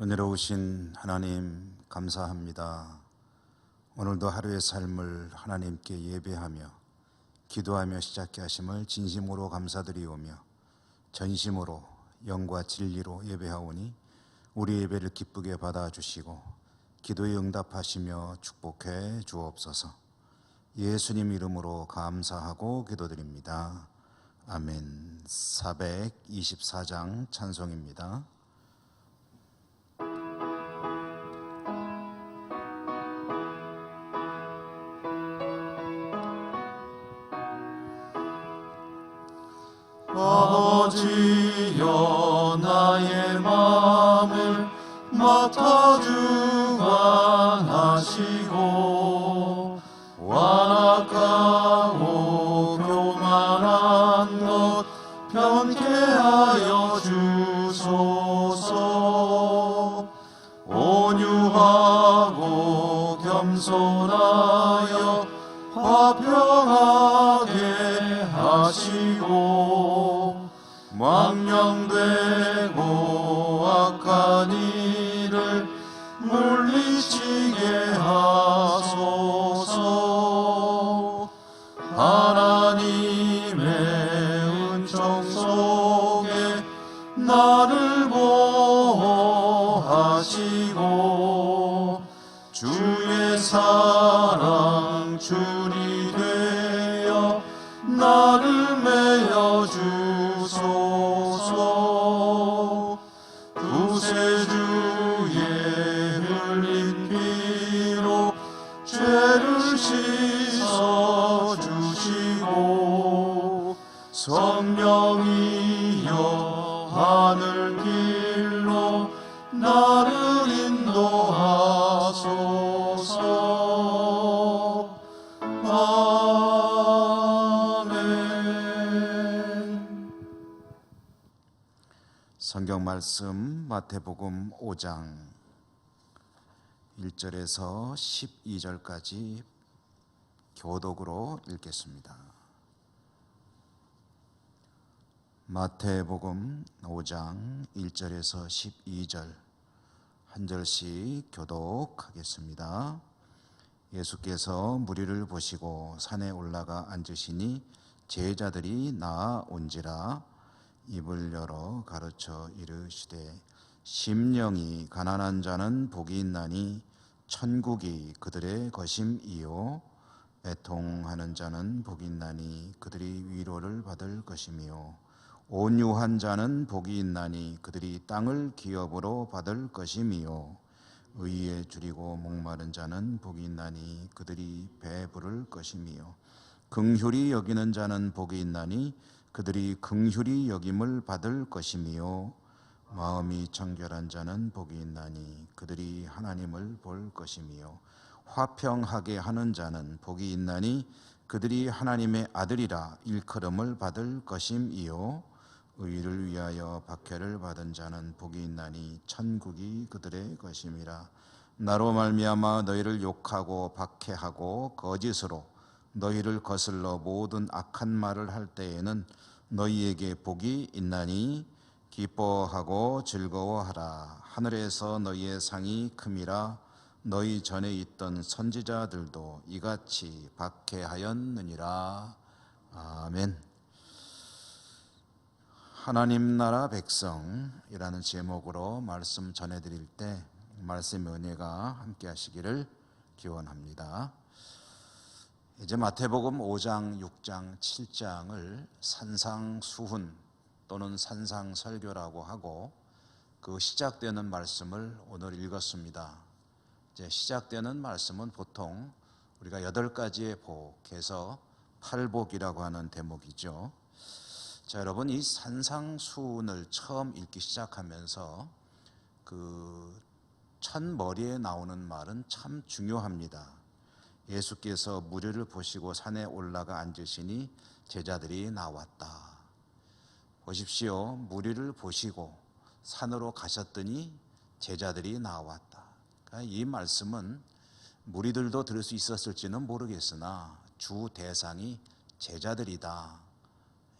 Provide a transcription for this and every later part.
은혜로우신 하나님 감사합니다. 오늘도 하루의 삶을 하나님께 예배하며 기도하며 시작케 하심을 진심으로 감사드리오며 전심으로 영과 진리로 예배하오니 우리 예배를 기쁘게 받아주시고 기도에 응답하시며 축복해 주옵소서. 예수님 이름으로 감사하고 기도드립니다. 아멘. 424장 찬송입니다. 아버지여 나의 마음을 맡아 주관하시고 완악하고 교만한 것 변케 하여 주소서. 온유하고 겸손하여 화평하게 하시고 망령되고 악한 일을 물리치게 하소서. 하나님의 은총 속에 나를 보호하시고 주의 사랑 줄이 되어 나를 메어 주소서. 구세주의 흘린 피로 죄를 씻어 주시고 성령이여 하늘 길로 나를 인도하소서. 아멘. 성경 말씀 마태복음 5장 1절에서 12절까지 교독으로 읽겠습니다. 마태복음 5장 1절에서 12절 한 절씩 교독하겠습니다. 예수께서 무리를 보시고 산에 올라가 앉으시니 제자들이 나아온지라 입을 열어 가르쳐 이르시되 심령이 가난한 자는 복이 있나니 천국이 그들의 것임이요 애통하는 자는 복이 있나니 그들이 위로를 받을 것이며 온유한 자는 복이 있나니 그들이 땅을 기업으로 받을 것이며 의에 줄이고 목마른 자는 복이 있나니 그들이 배부를 것이며 긍휼히 여기는 자는 복이 있나니 그들이 긍휼히 여김을 받을 것이며 마음이 정결한 자는 복이 있나니 그들이 하나님을 볼 것이며 화평하게 하는 자는 복이 있나니 그들이 하나님의 아들이라 일컬음을 받을 것이며 의를 위하여 박해를 받은 자는 복이 있나니 천국이 그들의 것임이라. 나로 말미암아 너희를 욕하고 박해하고 거짓으로 너희를 거슬러 모든 악한 말을 할 때에는 너희에게 복이 있나니 기뻐하고 즐거워하라. 하늘에서 너희의 상이 큼이라. 너희 전에 있던 선지자들도 이같이 박해하였느니라. 아멘. 하나님 나라 백성이라는 제목으로 말씀 전해드릴 때 말씀의 은혜가 함께 하시기를 기원합니다. 이제 마태복음 5장, 6장, 7장을 산상수훈 또는 산상설교라고 하고 그 시작되는 말씀을 오늘 읽었습니다. 이제 시작되는 말씀은 보통 우리가 8가지의 복에서 8복이라고 하는 대목이죠. 자, 여러분, 이 산상수훈을 처음 읽기 시작하면서 그 첫머리에 나오는 말은 참 중요합니다. 예수께서 무리를 보시고 산에 올라가 앉으시니 제자들이 나왔다. 보십시오. 무리를 보시고 산으로 가셨더니 제자들이 나왔다. 그러니까 이 말씀은 무리들도 들을 수 있었을지는 모르겠으나 주 대상이 제자들이다.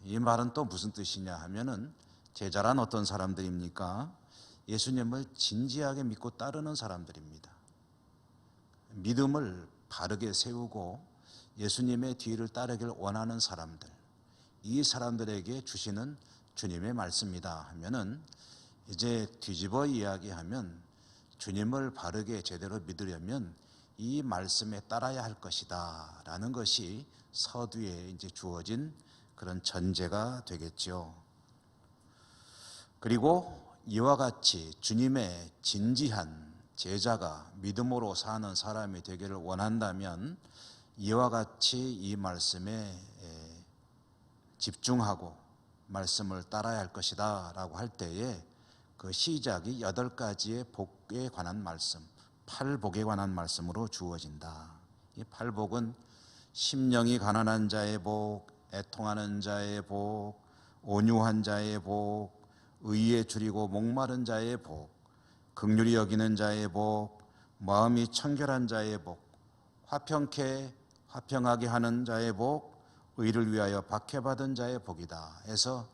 이 말은 또 무슨 뜻이냐 하면은 제자란 어떤 사람들입니까? 예수님을 진지하게 믿고 따르는 사람들입니다. 믿음을 바르게 세우고 예수님의 뒤를 따르길 원하는 사람들, 이 사람들에게 주시는 주님의 말씀이다 하면은 이제 뒤집어 이야기하면 주님을 바르게 제대로 믿으려면 이 말씀에 따라야 할 것이다 라는 것이 서두에 이제 주어진 그런 전제가 되겠죠. 그리고 이와 같이 주님의 진지한 제자가 믿음으로 사는 사람이 되기를 원한다면 이와 같이 이 말씀에 집중하고 말씀을 따라야 할 것이다 라고 할 때에 그 시작이 8가지의 복에 관한 말씀, 8복에 관한 말씀으로 주어진다. 이 8복은 심령이 가난한 자의 복, 애통하는 자의 복, 온유한 자의 복, 의에 줄이고 목마른 자의 복, 긍휼히 여기는 자의 복, 마음이 청결한 자의 복, 화평하게 하는 자의 복, 의를 위하여 박해받은 자의 복이다 해서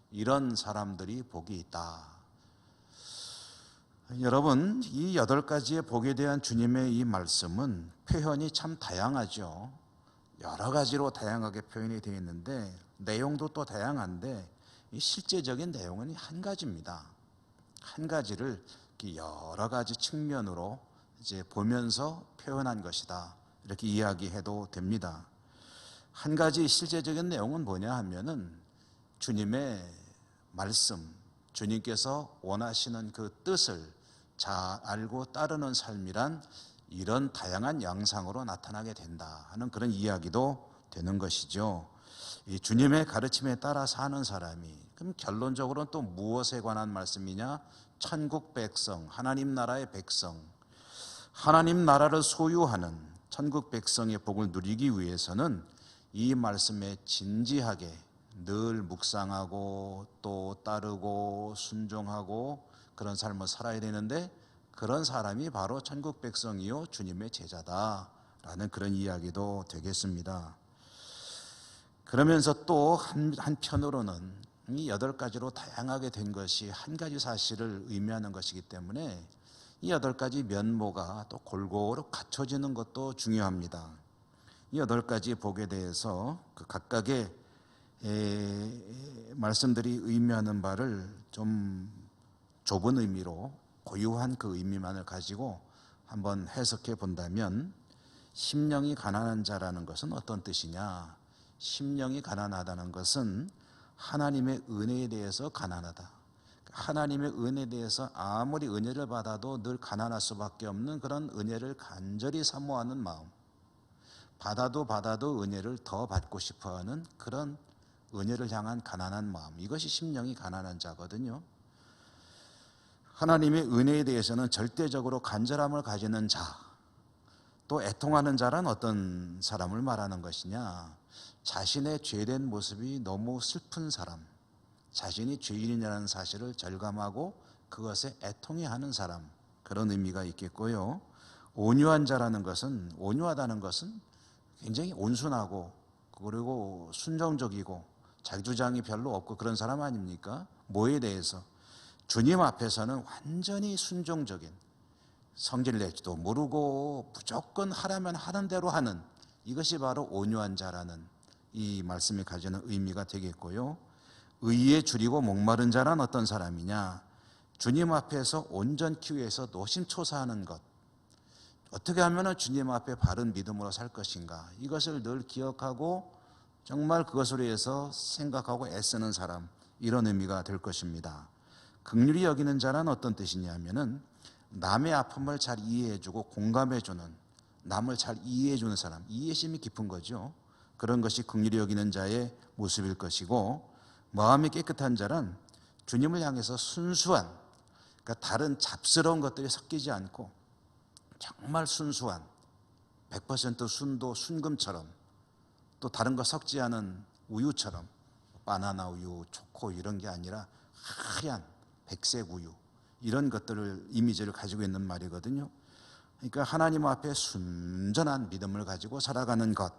이런 사람들이 복이 있다. 여러분, 이 8가지의 복에 대한 주님의 이 말씀은 표현이 참 다양하죠. 여러 가지로 다양하게 표현이 되어 있는데 내용도 또 다양한데 이 실제적인 내용은 한 가지입니다. 한 가지를 여러 가지 측면으로 이제 보면서 표현한 것이다. 이렇게 이야기해도 됩니다. 한 가지 실제적인 내용은 뭐냐 하면은 주님의 말씀, 주님께서 원하시는 그 뜻을 잘 알고 따르는 삶이란 이런 다양한 양상으로 나타나게 된다 하는 그런 이야기도 되는 것이죠. 이 주님의 가르침에 따라 사는 사람이 그럼 결론적으로는 또 무엇에 관한 말씀이냐? 천국 백성, 하나님 나라의 백성, 하나님 나라를 소유하는 천국 백성의 복을 누리기 위해서는 이 말씀에 진지하게 늘 묵상하고 또 따르고 순종하고 그런 삶을 살아야 되는데 그런 사람이 바로 천국 백성이요 주님의 제자다라는 그런 이야기도 되겠습니다. 그러면서 또 한편으로는 이 8가지로 다양하게 된 것이 한 가지 사실을 의미하는 것이기 때문에 이 8가지 면모가 또 골고루 갖춰지는 것도 중요합니다. 이 8가지 복에 대해서 그 각각의 말씀들이 의미하는 바를 좀 좁은 의미로 고유한 그 의미만을 가지고 한번 해석해 본다면 심령이 가난한 자라는 것은 어떤 뜻이냐? 심령이 가난하다는 것은 하나님의 은혜에 대해서 가난하다. 하나님의 은혜에 대해서 아무리 은혜를 받아도 늘 가난할 수밖에 없는 그런 은혜를 간절히 사모하는 마음, 받아도 은혜를 더 받고 싶어하는 그런 은혜를 향한 가난한 마음, 이것이 심령이 가난한 자거든요. 하나님의 은혜에 대해서는 절대적으로 간절함을 가지는 자, 또 애통하는 자란 어떤 사람을 말하는 것이냐? 자신의 죄된 모습이 너무 슬픈 사람, 자신이 죄인이라는 사실을 절감하고 그것에 애통해하는 사람, 그런 의미가 있겠고요. 온유한 자라는 것은, 온유하다는 것은 굉장히 온순하고 그리고 순종적이고 자기 주장이 별로 없고 그런 사람 아닙니까? 뭐에 대해서? 주님 앞에서는 완전히 순종적인, 성질 내지도 모르고 무조건 하라면 하는 대로 하는, 이것이 바로 온유한 자라는 이 말씀이 가지는 의미가 되겠고요. 의에 줄이고 목마른 자란 어떤 사람이냐? 주님 앞에서 온전히 위해서 노심초사하는 것, 어떻게 하면 주님 앞에 바른 믿음으로 살 것인가, 이것을 늘 기억하고 정말 그것으로 해서 생각하고 애쓰는 사람, 이런 의미가 될 것입니다. 긍휼히 여기는 자란 어떤 뜻이냐면은 남의 아픔을 잘 이해해주고 공감해주는, 남을 잘 이해해주는 사람, 이해심이 깊은 거죠. 그런 것이 긍휼히 여기는 자의 모습일 것이고, 마음이 깨끗한 자란 주님을 향해서 순수한, 그러니까 다른 잡스러운 것들이 섞이지 않고 정말 순수한 100% 순도 순금처럼, 또 다른 거 섞지 않은 우유처럼, 바나나 우유, 초코 이런 게 아니라 하얀 백색 우유, 이런 것들을 이미지를 가지고 있는 말이거든요. 그러니까 하나님 앞에 순전한 믿음을 가지고 살아가는 것.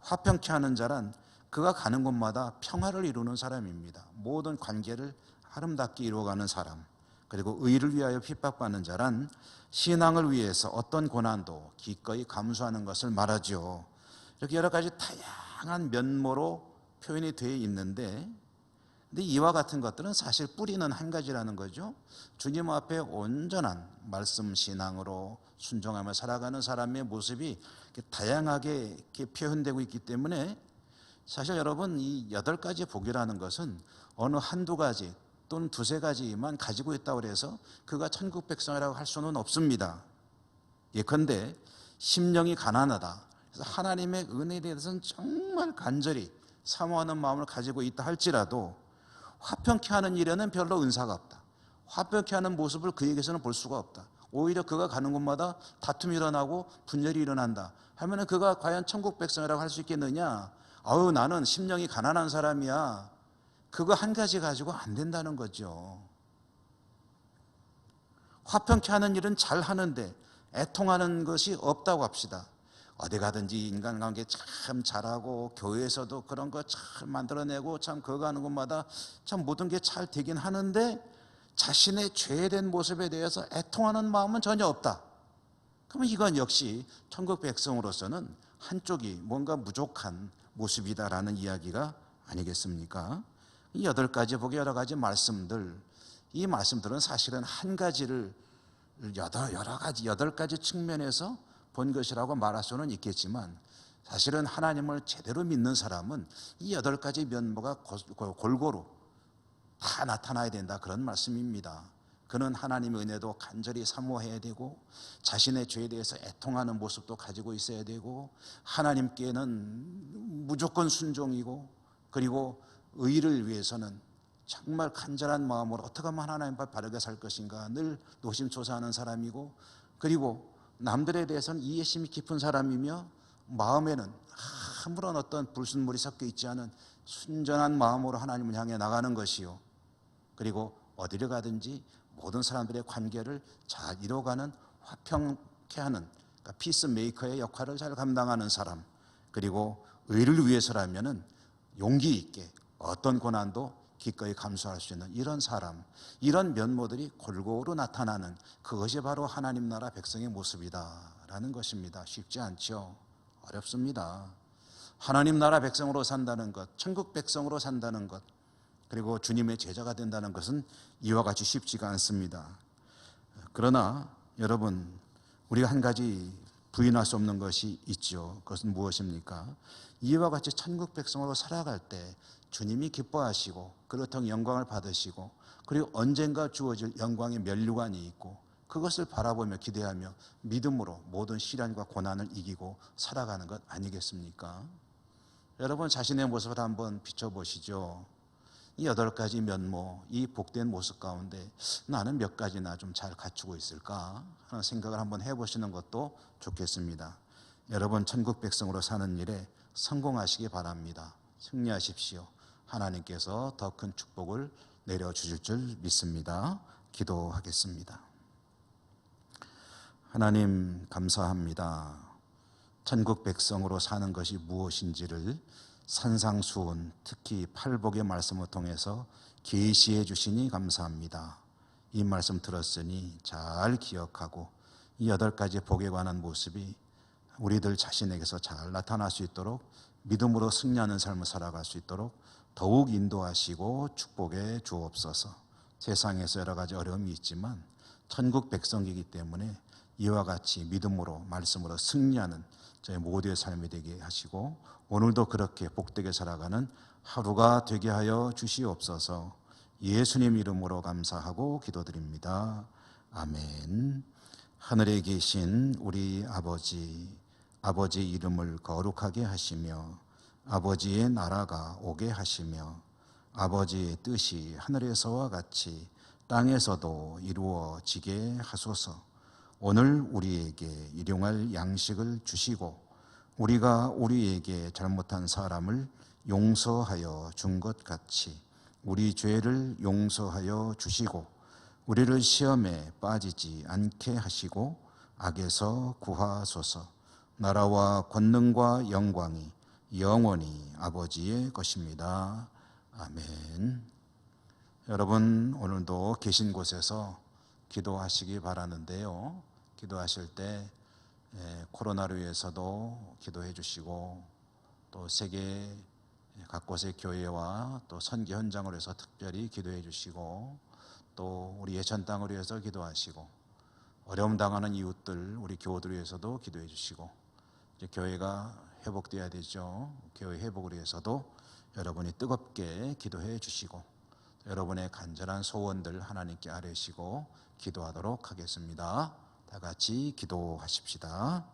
화평케 하는 자란 그가 가는 곳마다 평화를 이루는 사람입니다. 모든 관계를 아름답게 이루어가는 사람, 그리고 의를 위하여 핍박받는 자란 신앙을 위해서 어떤 고난도 기꺼이 감수하는 것을 말하죠. 이렇게 여러 가지 다양한 면모로 표현이 되어 있는데, 근데 이와 같은 것들은 사실 뿌리는 한 가지라는 거죠. 주님 앞에 온전한 말씀 신앙으로 순종하며 살아가는 사람의 모습이 이렇게 다양하게 이렇게 표현되고 있기 때문에, 사실 여러분, 이 8가지 복이라는 것은 어느 한두 가지 또는 두세 가지만 가지고 있다고 해서 그가 천국 백성이라고 할 수는 없습니다. 예컨대 심령이 가난하다, 그래서 하나님의 은혜에 대해서는 정말 간절히 사모하는 마음을 가지고 있다 할지라도 화평케 하는 일에는 별로 은사가 없다, 화평케 하는 모습을 그에게서는 볼 수가 없다, 오히려 그가 가는 곳마다 다툼이 일어나고 분열이 일어난다 하면은 그가 과연 천국 백성이라고 할 수 있겠느냐? 아유, 나는 심령이 가난한 사람이야. 그거 한 가지 가지고 안 된다는 거죠. 화평케 하는 일은 잘 하는데 애통하는 것이 없다고 합시다. 어디 가든지 인간관계 참 잘하고 교회에서도 그런 거 참 만들어내고 참 그거 가는 곳마다 참 모든 게 잘 되긴 하는데 자신의 죄된 모습에 대해서 애통하는 마음은 전혀 없다. 그러면 이건 역시 천국 백성으로서는 한쪽이 뭔가 부족한 모습이다라는 이야기가 아니겠습니까? 이 8가지 복의 여러 가지 말씀들, 이 말씀들은 사실은 한 가지를 여러 가지 8가지 측면에서 본 것이라고 말할 수는 있겠지만, 사실은 하나님을 제대로 믿는 사람은 이 8가지 면모가 골고루 다 나타나야 된다, 그런 말씀입니다. 그는 하나님의 은혜도 간절히 사모해야 되고, 자신의 죄에 대해서 애통하는 모습도 가지고 있어야 되고, 하나님께는 무조건 순종이고, 그리고 의를 위해서는 정말 간절한 마음으로 어떻게 하면 하나님 앞에 바르게 살 것인가 늘 노심초사하는 사람이고, 그리고 남들에 대해서는 이해심이 깊은 사람이며, 마음에는 아무런 어떤 불순물이 섞여 있지 않은 순전한 마음으로 하나님을 향해 나가는 것이요, 그리고 어디를 가든지 모든 사람들의 관계를 잘 이뤄가는 화평케 하는, 그러니까 피스메이커의 역할을 잘 감당하는 사람, 그리고 의를 위해서라면은 용기 있게 어떤 고난도 기꺼이 감수할 수 있는 이런 사람, 이런 면모들이 골고루 나타나는 그것이 바로 하나님 나라 백성의 모습이다라는 것입니다. 쉽지 않죠. 어렵습니다. 하나님 나라 백성으로 산다는 것, 천국 백성으로 산다는 것, 그리고 주님의 제자가 된다는 것은 이와 같이 쉽지가 않습니다. 그러나 여러분, 우리가 한 가지 부인할 수 없는 것이 있죠. 그것은 무엇입니까? 이와 같이 천국 백성으로 살아갈 때 주님이 기뻐하시고 그렇다고 영광을 받으시고, 그리고 언젠가 주어질 영광의 면류관이 있고, 그것을 바라보며 기대하며 믿음으로 모든 시련과 고난을 이기고 살아가는 것 아니겠습니까? 여러분, 자신의 모습을 한번 비춰보시죠. 이 8가지 면모, 이 복된 모습 가운데 나는 몇 가지나 좀 잘 갖추고 있을까 하는 생각을 한번 해보시는 것도 좋겠습니다. 여러분, 천국 백성으로 사는 일에 성공하시기 바랍니다. 승리하십시오. 하나님께서 더 큰 축복을 내려주실 줄 믿습니다. 기도하겠습니다. 하나님, 감사합니다. 천국 백성으로 사는 것이 무엇인지를 산상수훈, 특히 팔복의 말씀을 통해서 계시해 주시니 감사합니다. 이 말씀 들었으니 잘 기억하고 이 8가지 복에 관한 모습이 우리들 자신에게서 잘 나타날 수 있도록, 믿음으로 승리하는 삶을 살아갈 수 있도록 더욱 인도하시고 축복해 주옵소서. 세상에서 여러 가지 어려움이 있지만 천국 백성이기 때문에 이와 같이 믿음으로 말씀으로 승리하는 저희 모두의 삶이 되게 하시고, 오늘도 그렇게 복되게 살아가는 하루가 되게 하여 주시옵소서. 예수님 이름으로 감사하고 기도드립니다. 아멘. 하늘에 계신 우리 아버지, 아버지 이름을 거룩하게 하시며 아버지의 나라가 오게 하시며 아버지의 뜻이 하늘에서와 같이 땅에서도 이루어지게 하소서. 오늘 우리에게 일용할 양식을 주시고 우리가 우리에게 잘못한 사람을 용서하여 준 것 같이 우리 죄를 용서하여 주시고 우리를 시험에 빠지지 않게 하시고 악에서 구하소서. 나라와 권능과 영광이 영원히 아버지의 것입니다. 아멘. 여러분 오늘도 계신 곳에서 기도하시기 바라는데요. 기도하실 때 코로나를 위해서도 기도해 주시고, 또 세계 각곳의 교회와 또 선교 현장을 위해서 특별히 기도해 주시고, 또 우리 예천 땅을 위해서 기도하시고, 어려움 당하는 이웃들, 우리 교우들 위해서도 기도해 주시고, 이제 교회가 회복돼야 되죠. 교회 회복을 위해서도 여러분이 뜨겁게 기도해 주시고, 여러분의 간절한 소원들 하나님께 아뢰시고 기도하도록 하겠습니다. 다 같이 기도하십시다.